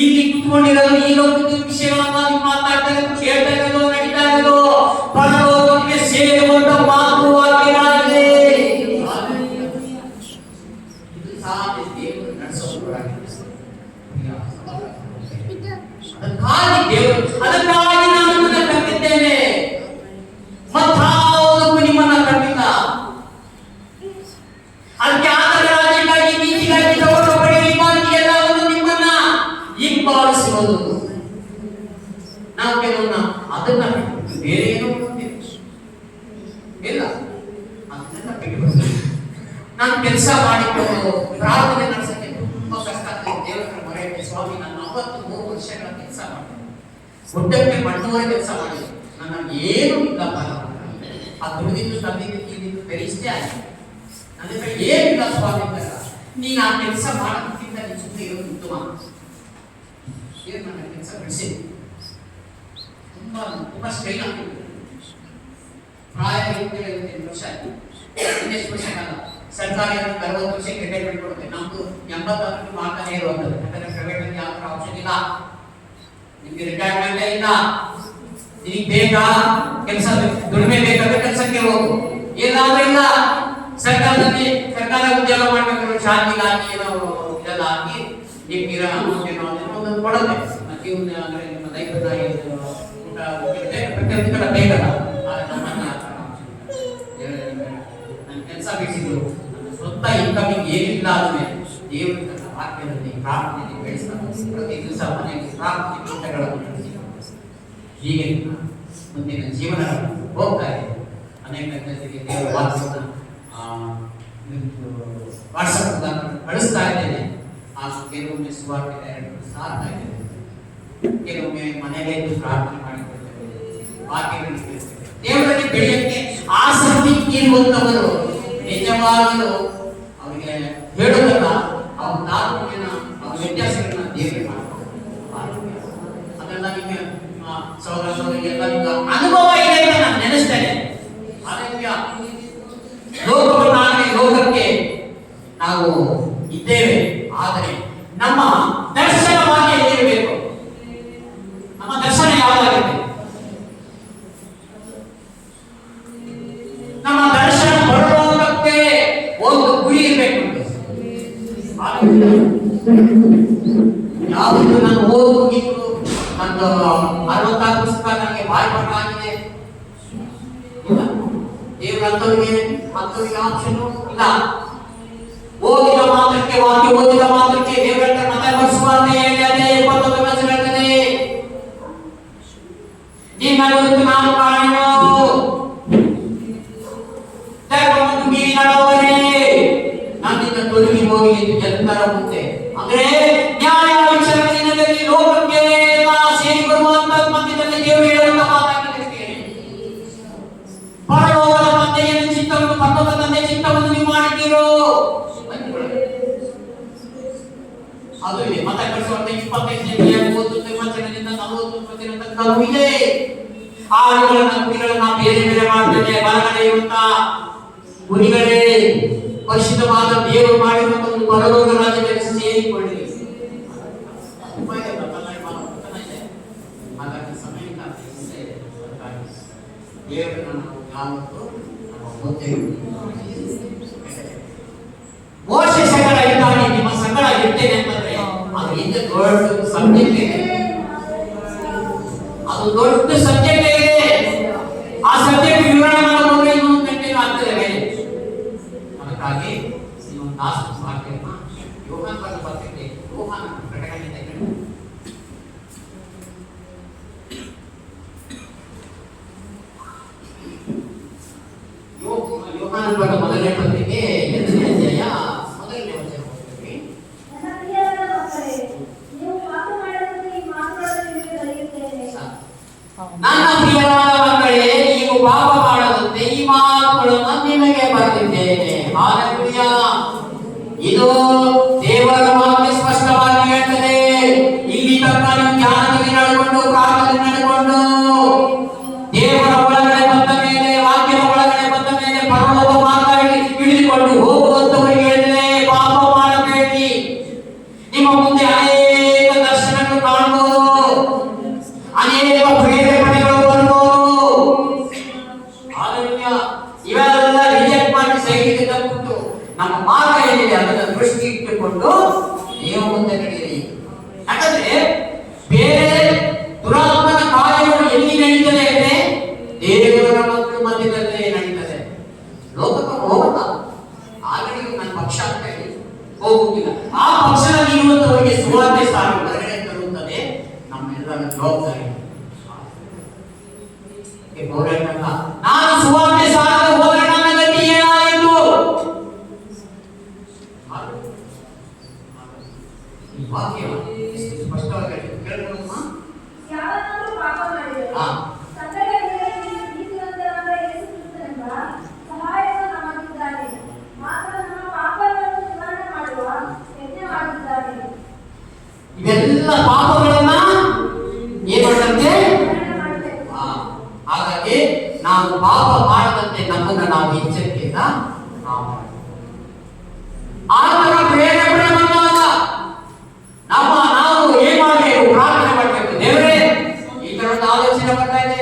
ಇಲ್ಲಿ ಕುತ್ಕೊಂಡಿರೋದು ಈ ಲೋಕದ ವಿಷಯಗಳನ್ನ ನೀವು ಮಾತಾಡ್ತಾ ಇರೋದು, ಕೇಳ್ತಾ ಇರೋದು, ನಡೀತಾ ಇರೋದು ಪರಲೋಕಕ್ಕೆ ಸೇರುವಂತ ಮಾತು ವಾಕ್ಯವಾಗಿದೆ. ಇದು ಸಾಧ್ಯ ದೇವರು ನಡೆಸೋದಾಗಿದೆ. ಅದಕ್ಕಾಗಿ ನಾನು ನಿಮ್ಮನ್ನು ಕರೆದಿದ್ದೇನೆ, ಮತ್ತಾವುದಕ್ಕೂ ನಿಮ್ಮನ್ನ ಕರೆದಿಲ್ಲ. ಅದಕ್ಕೆ ಆದ ರಾಜ್ಯಕ್ಕಾಗಿ ನೀತಿಗಾಗಿ ಎಲ್ಲವನ್ನು ನಿಮ್ಮನ್ನ ಹಿಂಬಾಲಿಸುವುದು. ನಾವು ಕೆಲವನ್ನ ಅದನ್ನ ಬಿಟ್ಟು ಬೇರೆ ಏನೋ ಇಲ್ಲ, ಅದನ್ನ ಬಿಟ್ಟು ನಾನು ಕೆಲಸ ಮಾಡಿಕೊಂಡು ಪ್ರಾರ್ಥನೆ ನಡೆಸಕ್ಕೆ ತುಂಬಾ ಕಷ್ಟ ಆಗ್ತದೆ. ದೇವರ ಮೊರೆ ಸ್ವಾಮಿ, ನಾನು 43 ವರ್ಷಗಳ ಕೆಲಸ ಮಾಡಿದೆ, ಗುಡ್ಡಕ್ಕೆ ಮಣ್ಣುವರೆ ಕೆಲಸ ಮಾಡಿದೆ, ನನ್ನ ಏನು ಇಲ್ಲಪ್ಪ. ಆ ದುಡಿದಿದ್ದು ತಂದಿದ್ದು ತಿಂದಿದ್ದು ಬೆರಿಷ್ಟೇ ಆಗಿದೆ, ನನ್ನ ಹತ್ರ ಏನಿಲ್ಲ ಸ್ವಾಮಿ. ನೀನು ಆ ಕೆಲಸ ಮಾಡೋದಕ್ಕಿಂತ ನಿನ್ನ ಜೊತೆ ಇರೋದು ಉತ್ತಮ. ನನ್ನ ಕೆಲಸ ಬಿಡಿಸಿ ತುಂಬಾ ಸ್ಟ್ರೈನ್ ಆಗ್ತಿದೆ. ಪ್ರಾಯ 28 ವರ್ಷ ಆಯ್ತು, 28 ವರ್ಷ ಕಾಲ ಸರ್ಕಾರಿ 60 ವರ್ಷ ರಿಟೈರ್ಮೆಂಟ್ ಕೊಡುತ್ತೆ. ನಮ್ದು 86 ಮಾಡ್ತಾನೆ ಇರುವಂತದ್ದು. ಯಾಕಂದ್ರೆ ಪ್ರೈವೇಟ್ ಅಲ್ಲಿ ಯಾವ ಆಪ್ಷನ್ ಇಲ್ಲ, ನಿಮ್ಗೆ ರಿಟೈರ್ಮೆಂಟ್ ಇಲ್ಲ. ನಿನಗೆ ಬೇಕಾ ಕೆಲಸ, ದುಡಿಮೆ ಬೇಕಾದ್ರೆ ಕೆಲಸಕ್ಕೆ ಹೋಗು, ಏನಾದ್ರೂ ಇಲ್ಲ. ಸರ್ಕಾರದಲ್ಲಿ ಸರ್ಕಾರ ಉದ್ಯೋಗ ಮಾಡ್ಬೇಕಾದ್ರೆ ಶಾಂತಿ ಹಾಕಿ ಇದೆಲ್ಲ ಹಾಕಿ ನಿಮ್ಗಿರೋ ಅಮೌಂಟ್ ಏನೋ ಒಂದೊಂದು ಕೊಡುತ್ತೆ. ಜೀವನ ಅಂದ್ರೆ ನಿಮ್ಮ ಲೈಫ್ ಊಟ ಪ್ರತಿಯೊಂದು ಬೇಕಲ್ಲ. ನನ್ನ ಕೆಲಸ ಬಿಡಿಸಿದ್ರು, ನನ್ನ ಸ್ವಂತ ಇನ್ಕಮಿಂಗ್ ಏನಿಲ್ಲ ಆದ್ಮೇಲೆ ದೇವರು ತನ್ನ ವಾಕ್ಯದಲ್ಲಿ ಪ್ರಾರ್ಥನೆ ಬೆಳೆಸ್ತಾನೆ. ಪ್ರತಿ ದಿವಸ ಮನೆಗೆ ಪ್ರಾರ್ಥನೆ ಕೂಟಗಳನ್ನು ನಡೆಸಿ ಹೀಗೆ ಮುಂದಿನ ಜೀವನ ಹೋಗ್ತಾ ಇದೆ. ಅನೇಕ ಜನರಿಗೆ ದೇವರ ವಾಕ್ಯವನ್ನು ವಾಟ್ಸಪ್ ಮುಖಾಂತರ ಕಳಿಸ್ತಾ ಇದ್ದೇನೆ. ಆ ಕೆಲವೊಮ್ಮೆ ಸುವಾರ್ತೆ ಡೈರೆಕ್ಟ್ ಸಾರ್ತಾ ಇದ್ದೇನೆ, ಕೆಲವೊಮ್ಮೆ ಮನೆಯಲ್ಲಿ ಪ್ರಾರ್ಥನೆ ಮಾಡಿಕೊಳ್ತೇವೆ, ವಾಕ್ಯಗಳು ಕೇಳ್ತೇವೆ. ದೇವರಲ್ಲಿ ಬೆಳೆಯಕ್ಕೆ ಆಸಕ್ತಿ ಇರುವಂತವರು ನಿಜವಾಗಲೂ ಅವರಿಗೆ ಹೇಳೋದಲ್ಲ, ಅವ್ರ ತಾಲೂಕಿನ ಅವ್ರ ವ್ಯತ್ಯಾಸಗಳನ್ನ ದೇವರಿಗೆ ಮಾಡ್ತಾರೆ. ಅದೆಲ್ಲ ನಿಮಗೆ ಸಹೋದರ ಸಹೋದರಿಗೆಲ್ಲ ಅನುಭವ ಇದೆ ಅಂತ ನಾನು ನೆನೆಸ್ತೇನೆ. ಲೋಕಕ್ಕೆ ನಾವು ಇದ್ದೇವೆ, ಆದರೆ ನಮ್ಮ ದರ್ಶನವಾಗಿ ಎಲ್ಲಿರಬೇಕು? ನಮ್ಮ ದರ್ಶನ ಯಾವಾಗಬೇಕು? ನಮ್ಮ ದರ್ಶನ ಬರುವುದಕ್ಕೆ ಒಂದು ಗುರಿ ಇರಬೇಕು. ಯಾವುದು ನಾನು ಓದು ಮುಗಿತು, ನಂದು 66 ಪುಸ್ತಕ ನನಗೆ ಬಾಯ್ಪಾಠ ಆಗಿದೆ ಇಲ್ಲ. ದೇವರಂತವರಿಗೆ ಆಪ್ಷನ್ ಇಲ್ಲ. ಓದಿದ ಮಾತ್ರಕ್ಕೆ, ವಾಕ್ಯ ಓದಿದ ಮಾತ್ರಕ್ಕೆ ದೇವರ ಮತ ಬರೆಸುವಂತೆ ಹೇಳಿ ಅದೇ 21 ವರ್ಷ ಹೇಳ್ತದೆ. ನಿನ್ನ ಗುರುತು ನಾನು ಕಾಣೆನು, ಧರ್ಮವನ್ನು ಮೀರಿ ನಡೆಯುವವರೇ ನನ್ನಿಂದ ತೊಲಗಿ ಹೋಗಿ ಎಂದು ಜನರ ಮುಂದೆ, ಅಂದ್ರೆ ನ್ಯಾಯ ವಿಚಾರಣೆಯಲ್ಲಿ ಲೋಕಕ್ಕೆ ಸೇರಿ ಬರುವಂತ ಮಧ್ಯದಲ್ಲಿ ದೇವರು ಹೇಳುವಂತ ಮಾತಾಗಿದೆ. ಪರಲೋಕದ ತಂದೆಯನ್ನು ಚಿತ್ತವನ್ನು, ಪರಲೋಕದ ತಂದೆಯ ಚಿತ್ತವನ್ನು ನೀವು ಮಾಡಿದ್ದೀರೋ ಅದು ಇದೆ. ಮತ ಕಳಿಸುವಂತ 25 ವಚನದಿಂದ 40 ತನಕ ಇದೆ. ಗುರಿಗಳನ್ನ ಬೇರೆ ಬೇರೆ ಮಾಡ್ತೇನೆ. ಬಲಗಡೆ ಇರುವಂತ ಗುರಿಗಳೇ ಪರಿಶುದ್ಧವಾದ ದೇವರು ಮಾಡಿರುವಂತ ಒಂದು ಪರಲೋಕ ರಾಜ್ಯದಲ್ಲಿ ಸೇರಿಕೊಳ್ಳಿ. ಹಾಗಾಗಿ ಸಮಯ ದೇವರನ್ನು ಯಾವತ್ತು ಮೋಶೆ ಸಂಗಡ ಇದ್ದಾನೆ, ನಿಮ್ಮ ಸಂಗಡ ಇರ್ತೇನೆ ಅಂತಂದ್ರೆ ಅದು ಹಿಂದೆ ದೊಡ್ಡ ಸಬ್ಜೆಕ್ಟ್ ಇದೆ. ಅದು ದೊಡ್ಡ ಸಬ್ಜೆಕ್ಟ್ ಇದೆ. ಆ ಸಬ್ಜೆಕ್ಟ್ ವಿವರಣೆ ಮಾಡೋದು ಇನ್ನೊಂದು ಗಂಟೆಗೆ ಆಗ್ತದೆ. ಅದಕ್ಕಾಗಿ ನೀವು ದಾಸ ವಾಕ್ಯವನ್ನು ಯೋಹಾನ ಬರೆದ ಪತ್ರಿಕೆ ಯೋಹಾನ ಪ್ರಕಟಣೆ ಯೋಹಾನ ಬರೆದ ಮೊದಲನೇ ಪತ್ರಿಕೆ 8ನೇ ಅಧ್ಯಾಯ 1ನೇ ವಚನ ಓದ್ತೀವಿ. ನನ್ನ ಪ್ರಿಯರಾದ ಮಕ್ಕಳೇ, ನೀವು ಪಾಪ ಮಾಡದಂತೆ ಈ ಮಾತುಗಳನ್ನು ನಿಮಗೆ ಬರೆದಿದ್ದೇನೆ. ಹಾಲೆಲೂಯಾ. ಇದು ದೇವರ ವಾಕ್ಯ ಸ್ಪಷ್ಟವಾಗಿ ಹೇಳ್ತದೆ. ಇಲ್ಲಿ ತನಕ ನೀವು ಜ್ಞಾನ ಅನೇಕ ಪ್ರೇರೇಪಣೆಗಳು ಬರಬಹುದು. ಹಾಲೆಲೂಯಾ. ಇವೆಲ್ಲ ರಿಜೆಕ್ಟ್ ಮಾಡಿ ಸೈಡಿಗೆ ತಪ್ಪಿಟ್ಟು ನಮ್ಮ ಮಾರ್ಗ ಏನಿದೆ ಅದನ್ನು ದೃಷ್ಟಿ ಇಟ್ಟುಕೊಂಡು ದೇವ ಮುಂದೆ ನಡೆಯಿರಿ. ಯಾಕಂದ್ರೆ ಬೇರೆ ದುರಾತ್ಮನ ಕಾರ್ಯಗಳು ಎಲ್ಲಿ ನಡೀತದೆ ಅಂದ್ರೆ ದೇವರ ಮಕ್ಕಳ ಮಧ್ಯದಲ್ಲೇ ನಡೀತದೆ. ಲೋಕಕ್ಕೆ ಹೋಗಲ್ಲ, ಆಗಲಿ ನನ್ನ ಪಕ್ಷ ಅಂತ ಹೇಳಿ ಹೋಗುತ್ತಿಲ್ಲ. ಆ ಪಕ್ಷದಲ್ಲಿ ಇರುವಂತವರಿಗೆ ಸುವಾರ್ತೆ ಸಾರಿ ಹೊರಗಡೆ ತರುತ್ತದೆ ನಮ್ಮೆಲ್ಲರ ಜವಾಬ್ದಾರಿ. ನಾನು ಸುವಾರ್ತೆ ಸಾರದೆ ಹೋದರೆ ನನ್ನ ಗತಿ ಏನಾಯಿತು? ಈ ವಾಕ್ಯ ಸ್ಪಷ್ಟವಾಗಿ ಕೇಳ್ಕೊಳ್ಳೋಣ. ಯಾವನಾದರೂ ಪಾಪ ಮಾಡಿದರೆ ಸಂಕಟಗಳಲ್ಲಿ ನೀತಿವಂತನಾದ ಯೇಸು ಕ್ರಿಸ್ತನೆಂಬ ಸಹಾಯಕನು ನಮಗಿದ್ದಾನೆ. ಮಾತ್ರ ನಮ್ಮ ಪಾಪಗಳನ್ನು ನಿವಾರಣೆ ಮಾಡುವ ಯಜ್ಞವಾಗಿದ್ದಾನೆ. ಇವೆಲ್ಲ ಪಾಪಗಳನ್ನ ಏನ್ ಮಾಡಂತೆ? ಹಾಗಾಗಿ ನಾವು ಪಾಪ ಮಾಡದಂತೆ ನಮ್ಮನ್ನು ನಾವು ಎಚ್ಚರಿಕೆಯಿಂದ ಆತರ ಪ್ರೇರೇಪಣೆ ಬಂದಾಗ ನಾವು ಏನ್ ಮಾಡಬೇಕು? ಪ್ರಾರ್ಥನೆ ಮಾಡಬೇಕು. ದೇವರೇ, ಈ ತರ ಒಂದು ಆಲೋಚನೆ ಬರ್ತಾ ಇದೆ,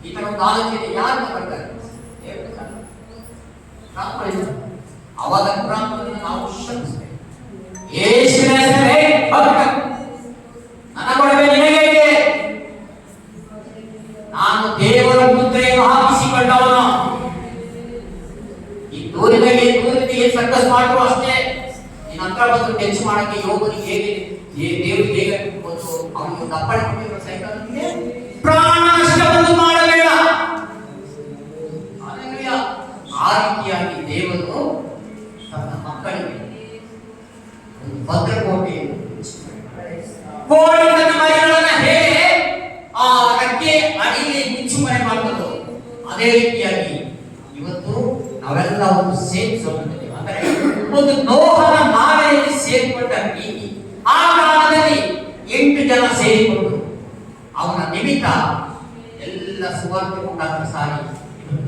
ಈ ತರ ಒಂದು ಆಲೋಚನೆ ಯಾರಿಂದ ಬರ್ತಾ ಇದೆ? ಅವಾಗ ಪ್ರಾರ್ಥನೆ ನಾವು ಶ್ರಮಿಸಬೇಕು. ಯೇಸುವಿನ ಹೆಸರೇ ನನ್ನ ಕೊಡವೆ ನಿನಗೆ, ನಾನು ದೇವರ ಮುದ್ರೆಯನ್ನು ಹಾಕಿಸಿಕೊಂಡವನು. ಈ ದೂರದಲ್ಲಿ ಸರ್ಕಸ್ ಮಾಡುವ ಅಷ್ಟೇ. ಇನ್ನು ಹತ್ರ ಬಂದು ಟೆನ್ಸ್ ಮಾಡಕ್ಕೆ ಯೋಗನಿಗೆ ಹೇಗೆ ದೇವರಿಗೆ ಹೇಗೆ ಒಂದು ಅವನಿಗೆ ಒಂದು ಅಪ್ಪಣೆ ಕೊಟ್ಟಿರೋ ಸೈಕಲ್ ಪ್ರಾಣ ನಷ್ಟವನ್ನು ಮಾಡಬೇಡ. ಆ ರೀತಿಯಾಗಿ ದೇವರು ತನ್ನ ಮಕ್ಕಳಿಗೆ ಒಂದು ಭದ್ರಕೋಟೆಯನ್ನು ಕೋಳಿ ತನ್ನ ಮರಿಗಳನ್ನ ಹೇಗೆ ಆ ರೆಕ್ಕೆ ಅಡಿಗೆ ಮುಚ್ಚುಮರೆ ಮಾಡುವುದು, ಅದೇ ರೀತಿಯಾಗಿ ಇವತ್ತು ನಾವೆಲ್ಲ ಒಂದು ಸೇಮ್ ಸಮುದಾಯ ಅಂದರೆ ಒಂದು ನೋಹನ ನಾವೆಯಲ್ಲಿ ಸೇರಿಕೊಂಡ ರೀತಿ. ಆ ಕಾಲದಲ್ಲಿ 8 ಜನ ಸೇರಿಕೊಂಡು ಅವನ ನಿಮಿತ್ತ ಎಲ್ಲ ಸುವಾರ್ತೆ ಮುಖಾಂತರ ಸಾರಿ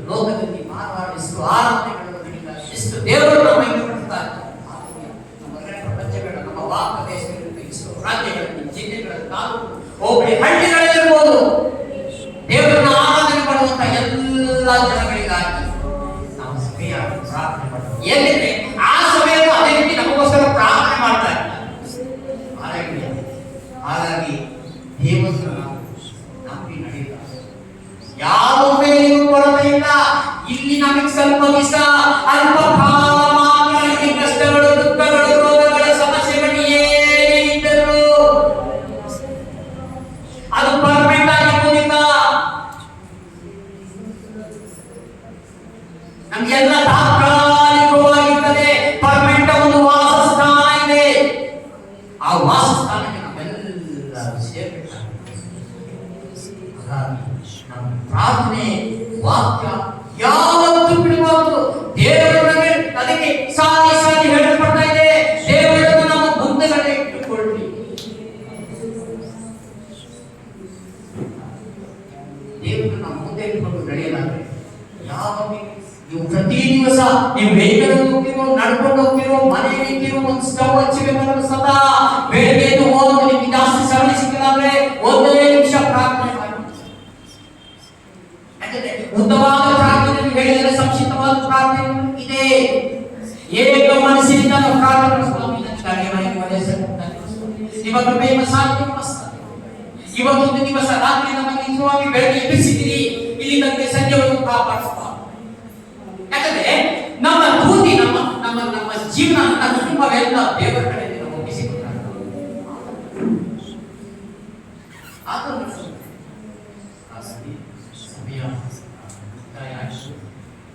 ಲೋಕದಲ್ಲಿ ಮಾನವಾದ ಎಷ್ಟು ಆರಾಧನೆಗಳನ್ನು ನಡೀತಾರೆ, ಎಷ್ಟು ದೇವರನ್ನು ಮಹಿಮೆಪಡಿಸ್ತಾ ಇದ್ದಾರೆ. ನಮ್ಮ ಪ್ರಪಂಚಗಳ ನಮ್ಮ ಭಾರತ ದೇಶಗಳಲ್ಲಿ ಎಷ್ಟು ರಾಜ್ಯಗಳಲ್ಲಿ ಜಿಲ್ಲೆಗಳಲ್ಲಿ ತಾಲೂಕು ಹೋಬಳಿ ಹಳ್ಳಿಗಳಲ್ಲಿರ್ಬೋದು ದೇವರನ್ನ ಆರಾಧನೆ ಮಾಡುವಂತ ಎಲ್ಲ ಜನಗಳಿಗಾಗಿ ನಾವು ಸರಿಯಾಗಿ ಪ್ರಾರ್ಥನೆ ಮಾಡಬೇಕು. ಏಕೆಂದ್ರೆ ಆ ಸಮಯದಲ್ಲಿ ಅದೇ ರೀತಿ ನಮಗೋಸ್ಕರ ಪ್ರಾರ್ಥನೆ ಮಾಡ್ತಾ ಇದ್ದಾರೆ. ಹಾಗಾಗಿ ದೇವರನ್ನು ನಾವು ನಂಬಿ ನಡೆಯುತ್ತಾರೆ. ಯಾವ ಮೇಲೆಯೂ ಕೊರತೆ ಇಲ್ಲ. ಇಲ್ಲಿ ನಮಗೆ ಸ್ವಲ್ಪ ದಿವಸ ಅಲ್ಪ ಕಾಲ ಮಾತ್ರ ಈ ಕಷ್ಟಗಳು, ದುಃಖಗಳು, ರೋಗಗಳ ಸಮಸ್ಯೆಗಳು ಏನೇ ಇದ್ದರೂ ಅದು ಪರ್ಮನೆಂಟ್ ಆಗಿರುವುದಿಲ್ಲ. ನಮಗೆಲ್ಲ ತಾತ್ಕಾಲಿಕವಾಗಿರ್ತದೆ. ಪರ್ಮನೆಂಟ್ ಒಂದು ವಾಸಸ್ಥಾನ ಇದೆ. ಆ ವಾಸಸ್ಥಾನಕ್ಕೆ ನಾವೆಲ್ಲ ಸೇರ್ಬೇಕಾಗುತ್ತೆ. ನಮ್ಮ ಪ್ರಾರ್ಥನೆ ವಾಕ್ಯ ಯಾವತ್ತೂ ಬಿಡಬಾರದು. ದೇವರೊಳಗೆ ಅದಕ್ಕೆ ಸಾರಿ ಸಾರಿ ಹೇಳಲ್ಪಡ್ತಾ ಇದೆ. ದೇವರನ್ನು ನಮ್ಮ ಮುಂದೆಗಡೆ ಇಟ್ಟುಕೊಳ್ಳಿ. ದೇವರನ್ನು ನಮ್ಮ ಮುಂದೆ ಇಟ್ಟುಕೊಂಡು ನಡೆಯಲಾದ್ರೆ ಯಾವಾಗ ನೀವು ಪ್ರತಿ ದಿವಸ ನೀವು ವೆಹಿಕಲ್ ಹೋಗ್ತಿರೋ, ನಡ್ಕೊಂಡು ಹೋಗ್ತಿರೋ, ಮನೆಯಲ್ಲಿ ಇಟ್ಟಿರೋ, ಒಂದು ಸ್ಟವ್ ಹಚ್ಚಬೇಕಂದ್ರೆ ಸದಾ ಬೆಳಗ್ಗೆ ಎದ್ದು ಹೋಗೋದು ನಿಮ್ಗೆ ಜಾಸ್ತಿ ಸಮಯ ಸಿಕ್ಕಿಲ್ಲ ಅಂದ್ರೆ 1 ನಿಮಿಷ ಪ್ರಾರ್ಥನೆ ಮಾಡಿ. ಯಾಕಂದ್ರೆ ಉತ್ತಮವಾದ ಪ್ರಾರ್ಥನೆ ಹೇಳಿದರೆ ಸಂಕ್ಷಿಪ್ತವಾದ ಪ್ರಾರ್ಥನೆ ಇದೆ. ಏಕ ಮನಸ್ಸಿನಿಂದ ನಾವು ಪ್ರಾರ್ಥನೆ ಸ್ವಾಮಿ ನಿಮ್ಮ ಕೃಪೆಯನ್ನು ಸಾಧ್ಯ ಇವತ್ತೊಂದು ದಿವಸ ರಾತ್ರಿ ನಮಗೆ ಸ್ವಾಮಿ ಬೆಳಗ್ಗೆ ಎಬ್ಬಿಸಿದ್ದೀರಿ, ಇಲ್ಲಿ ನಮಗೆ ಸಂಜೆವರೆಗೂ ಕಾಪಾಡಿಸ್ತಾ. ಯಾಕಂದ್ರೆ ನಮ್ಮ ಬುದ್ಧಿ ನಮ್ಮ ನಮ್ಮ ನಮ್ಮ ಜೀವನ ನಮ್ಮ ಕುಟುಂಬವೆಲ್ಲ ದೇವರ ಕಡೆಯಿಂದ ನಾವು ಒಪ್ಪಿಸಿಕೊಟ್ಟಾಗ ಸಮಯ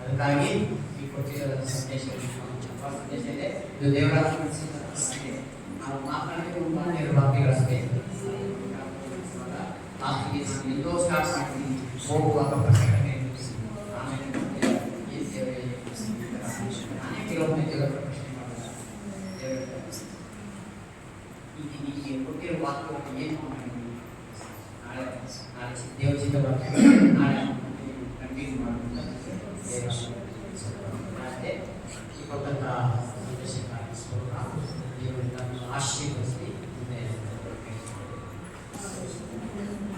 ಅದಕ್ಕಾಗಿ ಈ ಕೊಟ್ಟಿರೋ ಸಂದೇಶ ಇದೆ. ಇದು ದೇವರ ನಾವು ಮಾತನಾಡಿರುವ ವಾಕ್ಯಗಳಷ್ಟೇ. ಲಾಸ್ಟಿಗೆ ನಾನು ಎಲ್ಲೋ ಸ್ಟಾರ್ಟ್ ಮಾಡ್ತೀನಿ, ಹೋಗುವಾಗ ಪ್ರಕಟಣೆ ಕೆಲವೊಮ್ಮೆ ದೇವರ ಪ್ರಶ್ನೆ ಮಾಡಿದಾಗ ಈಗ ಕೊಟ್ಟಿರೋ ವಾಕ್ಯವನ್ನು ಏನು ಮಾಡಿದ್ದೀವಿ, ನಾಳೆ ದೇವರ ಚಿತ್ತವಾಗಿ ನಾಳೆ ಕಂಟಿನ್ಯೂ ಮಾಡುವಂತ ಕೊಟ್ಟಂತ ಸಂದೇಶಕ್ಕಾಗಿ ದೇವರಿಂದ ಆಶೀರ್ವದಿಸಿ.